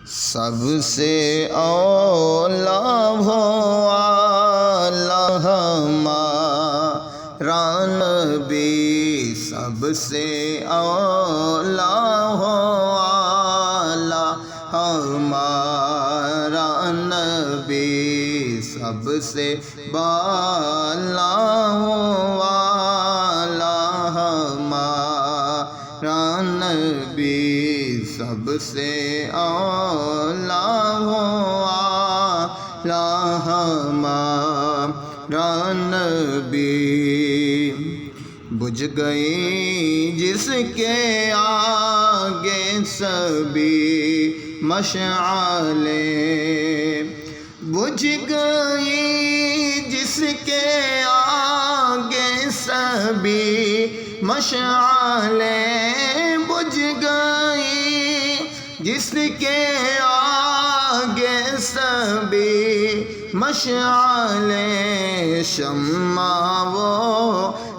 سب سے اولا ہو اعلیٰ ہمارا نبی، سب سے اولا ہو اعلیٰ ہمارا نبی، سب سے بالا ہو اعلیٰ ہمارا نبی، سب سے اولا ہو اعلیٰ ہمارا نبی۔ بجھ گئی جس کے آگے سبھی مشعلیں، بجھ گئی جس کے آگے سبھی مشعلیں، بجھ گئی جس کے آگے سبھی مشعلیں، شمع وہ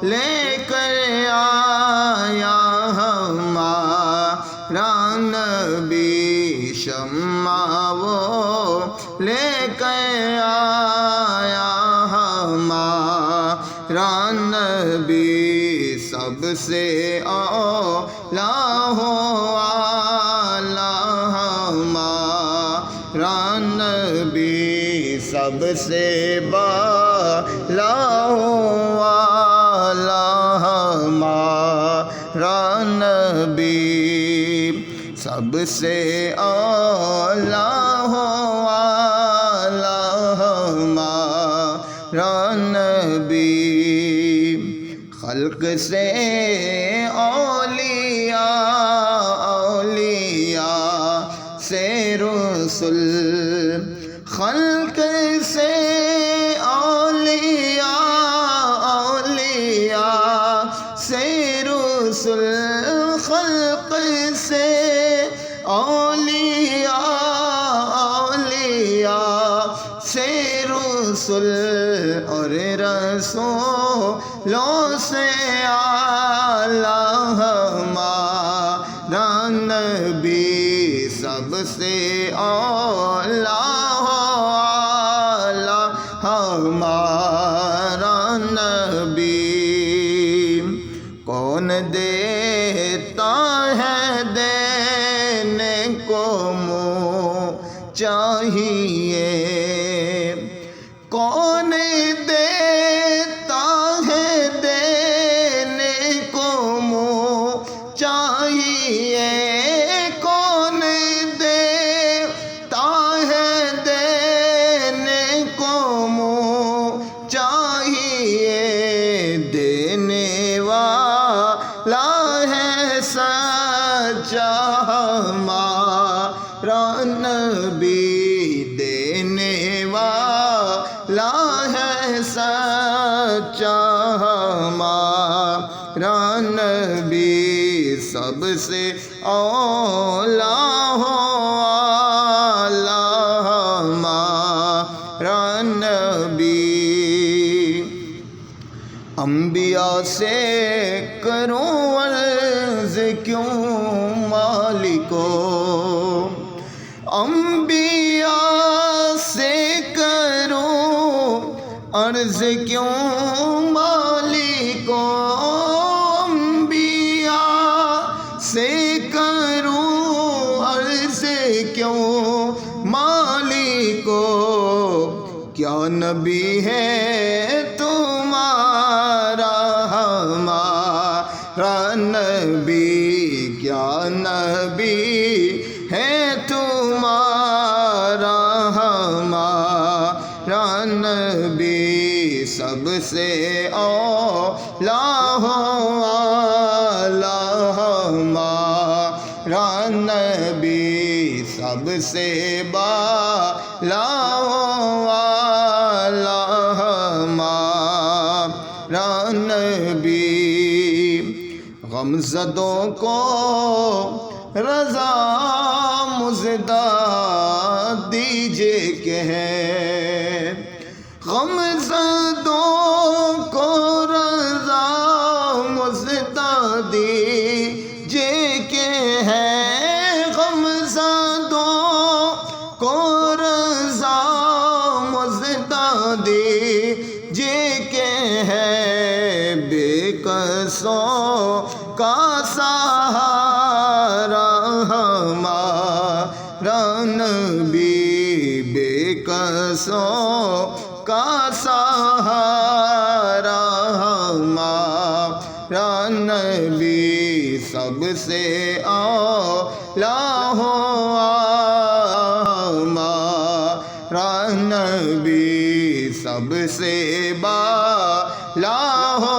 لے کر آیا ہمارا نبی، شمع وہ لے کر آیا ہمارا نبی، سب سے اولا ہو اعلیٰ ہمارا نبی، سب سے بالا ہو اعلیٰ ہمارا نبی، سب سے اولا ہو اعلیٰ ہمارا نبی۔ خلق سے اولیاء، اولیاء سے رسل، خلق سے اولیاء، اولیاء سے رسل، خلق سے اولیاء، اولیاء سے رسل، اور رسولوں سے اعلیٰ ہمارا نبی، سب سے اولا ہو اعلیٰ ہمارا نبی۔ کون دیتا ہے دینے کو منہ چاہیے، کون دیتا ہے دینے کو منہ چاہیے، کون دیتا ہے دینے کو منہ چاہیے، دینے والا ہے سچا ہمارا نبی، دینے والا ہے سچا ہمارا نبی، سب سے اولا ہو اعلیٰ ہمارا نبی۔ انبیاء سے کروں عرض کیوں مالکو، انبیاء سے کروں عرض کیوں مالکو، انبیاء سے کروں عرض کیوں مالکو، کیا نبی ہے تمہارا ہمارا نبی، کیا نبی ہے تمہارا ہمارا نبی، سب سے اولا ہو اعلیٰ ہمارا نبی، سب سے بالا ہو اعلیٰ ہمارا نبی۔ غمزدوں کو رضا مزدہ دیجیے کہ ہے، غمزدوں کو رضا مزدہ دیجیے کہ ہے، غمزدوں سہارا ہمارا نبی، بے کسوں کا سہارا ہمارا نبی، سب سے اعلیٰ ہو ہمارا نبی، سب سے بالا ہو